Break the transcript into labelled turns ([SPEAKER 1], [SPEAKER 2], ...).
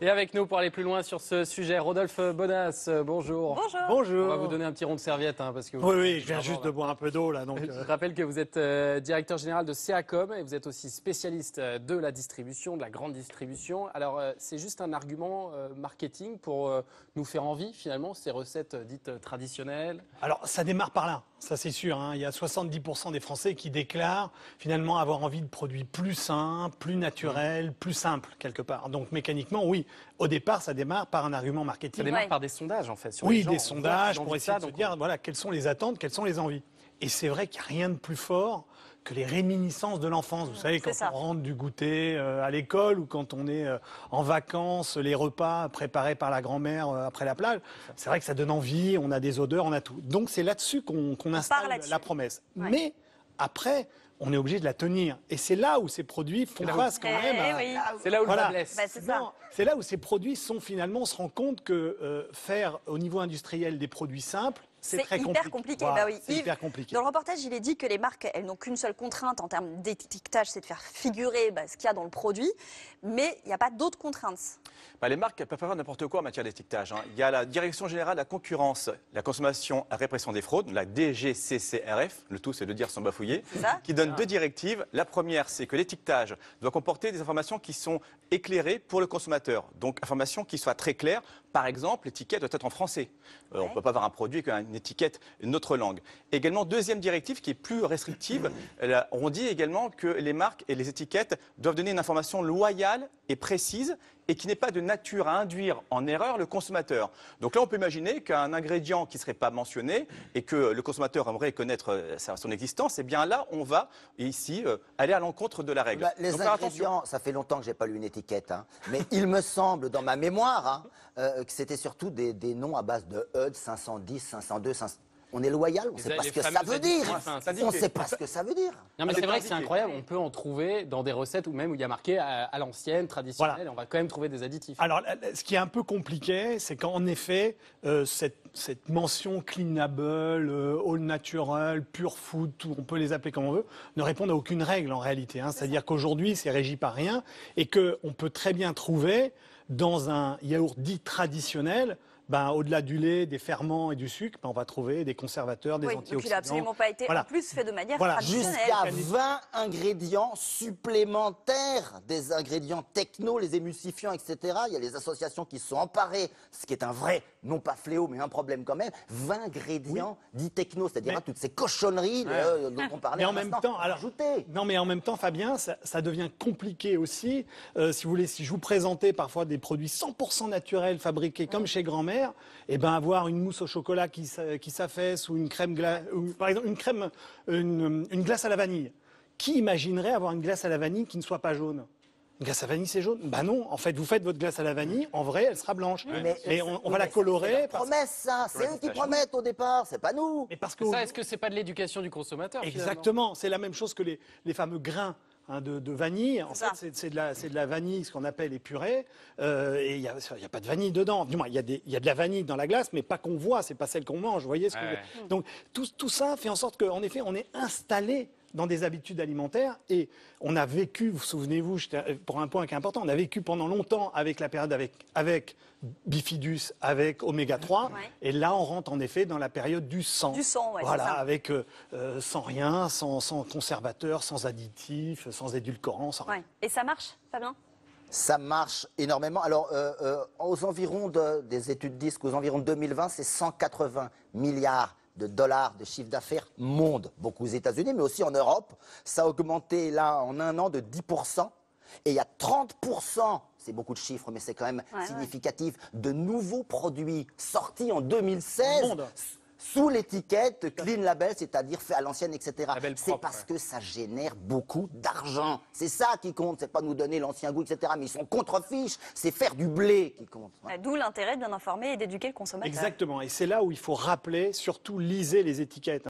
[SPEAKER 1] Et avec nous pour aller plus loin sur ce sujet, Rodolphe Bonas, bonjour.
[SPEAKER 2] Bonjour.
[SPEAKER 3] Bonjour.
[SPEAKER 1] On va vous donner un petit rond de serviette parce que
[SPEAKER 3] Oui, je viens juste de boire un peu d'eau là. Donc,
[SPEAKER 1] Je rappelle que vous êtes directeur général de CACOM et vous êtes aussi spécialiste de la distribution, de la grande distribution. Alors c'est juste un argument marketing pour nous faire envie finalement, ces recettes dites traditionnelles.
[SPEAKER 3] Alors ça démarre par là, ça c'est sûr. Il y a 70% des Français qui déclarent finalement avoir envie de produits plus sains, plus naturels, plus simples quelque part. Donc mécaniquement, oui, au départ ça démarre par un argument marketing.
[SPEAKER 1] Ça démarre par des sondages en fait. Sur
[SPEAKER 3] Oui,
[SPEAKER 1] les gens.
[SPEAKER 3] des
[SPEAKER 1] On voit
[SPEAKER 3] sondages
[SPEAKER 1] qu'ils ont
[SPEAKER 3] pour
[SPEAKER 1] envie de
[SPEAKER 3] essayer
[SPEAKER 1] ça,
[SPEAKER 3] de se dire voilà, quelles sont les attentes, quelles sont les envies. Et c'est vrai qu'il n'y a rien de plus fort que les réminiscences de l'enfance. Vous savez, quand on rentre du goûter à l'école ou quand on est en vacances, les repas préparés par la grand-mère après la plage, c'est vrai que ça donne envie, on a des odeurs, on a tout. Donc c'est là-dessus qu'on installe la promesse. Ouais. Mais après, on est obligé de la tenir. Et c'est là où ces produits font face quand même.
[SPEAKER 1] C'est là où le bas blesse.
[SPEAKER 3] C'est là où ces produits sont finalement, on se rend compte que faire au niveau industriel des produits simples, c'est très
[SPEAKER 2] hyper compliqué.
[SPEAKER 3] Voilà,
[SPEAKER 2] bah oui.
[SPEAKER 3] C'est hyper compliqué.
[SPEAKER 2] Dans le reportage, il est dit que les marques, elles n'ont qu'une seule contrainte en termes d'étiquetage, c'est de faire figurer ce qu'il y a dans le produit, mais il n'y a pas d'autres contraintes.
[SPEAKER 4] Les marques peuvent faire n'importe quoi en matière d'étiquetage. Il y a la Direction générale de la concurrence, la consommation et la répression des fraudes, la DGCCRF, le tout c'est de dire sans bafouiller, qui donne deux directives. La première, c'est que l'étiquetage doit comporter des informations qui sont éclairées pour le consommateur. Donc, informations qui soient très claires. Par exemple, l'étiquette doit être en français. On ne peut pas avoir un produit avec une étiquette, une autre langue. Également, deuxième directive qui est plus restrictive, on dit également que les marques et les étiquettes doivent donner une information loyale et précise et qui n'est pas de nature à induire en erreur le consommateur. Donc là, on peut imaginer qu'un ingrédient qui ne serait pas mentionné et que le consommateur aimerait connaître son existence, eh bien là, on va ici aller à l'encontre de la règle.
[SPEAKER 5] Les
[SPEAKER 4] donc,
[SPEAKER 5] ingrédients, ça fait longtemps que je n'ai pas lu une étiquette, mais il me semble, dans ma mémoire, que c'était surtout des noms à base de HUD, 510, 502, 500... On est loyal, on ne sait pas ce que ça veut dire. On ne sait pas ce que ça veut dire.
[SPEAKER 1] Non, mais c'est vrai que c'est incroyable, on peut en trouver dans des recettes où même où il y a marqué à l'ancienne, traditionnelle, voilà. On va quand même trouver des additifs.
[SPEAKER 3] Alors, ce qui est un peu compliqué, c'est qu'en effet, cette mention cleanable, all natural, pure food, on peut les appeler comme on veut, ne répondent à aucune règle en réalité. C'est-à-dire qu'aujourd'hui, c'est régi par rien et qu'on peut très bien trouver dans un yaourt dit traditionnel, au-delà du lait, des ferments et du sucre, on va trouver des conservateurs, des antioxydants.
[SPEAKER 2] Donc il n'a absolument pas été en plus fait de manière traditionnelle.
[SPEAKER 5] Jusqu'à 20 ingrédients supplémentaires, des ingrédients techno, les émulsifiants, etc. Il y a les associations qui se sont emparées, ce qui est un vrai, non pas fléau, mais un problème quand même. 20 ingrédients dits techno, c'est-à-dire toutes ces cochonneries dont on parlait
[SPEAKER 3] mais en même temps, non, mais en même temps, Fabien, ça devient compliqué aussi. Si vous voulez, si je vous présentais parfois des produits 100% naturels fabriqués comme chez grand-mère, avoir une mousse au chocolat qui s'affaisse ou une crème par exemple une glace à la vanille. Qui imaginerait avoir une glace à la vanille qui ne soit pas jaune? Une glace à la vanille, c'est jaune? Non. En fait, vous faites votre glace à la vanille, en vrai, elle sera blanche. Mais on va la colorer.
[SPEAKER 5] C'est leur promesse, ça. C'est eux qui promettent au départ, c'est pas nous.
[SPEAKER 3] Mais parce que
[SPEAKER 1] est-ce que c'est pas de l'éducation du consommateur?
[SPEAKER 3] Exactement. C'est la même chose que les fameux grains. De vanille, en fait, c'est de la vanille, ce qu'on appelle épurée, et il n'y a pas de vanille dedans. Du moins, il y a de la vanille dans la glace, mais pas qu'on voit, c'est pas celle qu'on mange, vous voyez ce que je veux dire. Donc, tout ça fait en sorte qu'en effet, on est installé dans des habitudes alimentaires et on a vécu, vous souvenez-vous, pour un point qui est important, on a vécu pendant longtemps avec la période avec bifidus, avec oméga 3, et là on rentre en effet dans la période du sang.
[SPEAKER 2] Du sang,
[SPEAKER 3] voilà, avec sans rien, sans conservateur, sans additifs, sans édulcorants, sans rien.
[SPEAKER 2] Et ça marche, Fabien?
[SPEAKER 5] Ça marche énormément. Alors, aux environs des études disent qu'aux environs de 2020, c'est 180 milliards de dollars de chiffre d'affaires monde, beaucoup aux États-Unis, mais aussi en Europe. Ça a augmenté là en un an de 10%. Et il y a 30%, c'est beaucoup de chiffres, mais c'est quand même significatif, de nouveaux produits sortis en 2016 sous l'étiquette Clean Label, c'est-à-dire fait à l'ancienne, etc. C'est parce que ça génère beaucoup d'argent. C'est ça qui compte, c'est pas nous donner l'ancien goût, etc. Mais ils sont contre-fiches, c'est faire du blé qui compte.
[SPEAKER 2] D'où l'intérêt de bien informer et d'éduquer le consommateur.
[SPEAKER 3] Exactement, et c'est là où il faut rappeler, surtout lisez les étiquettes.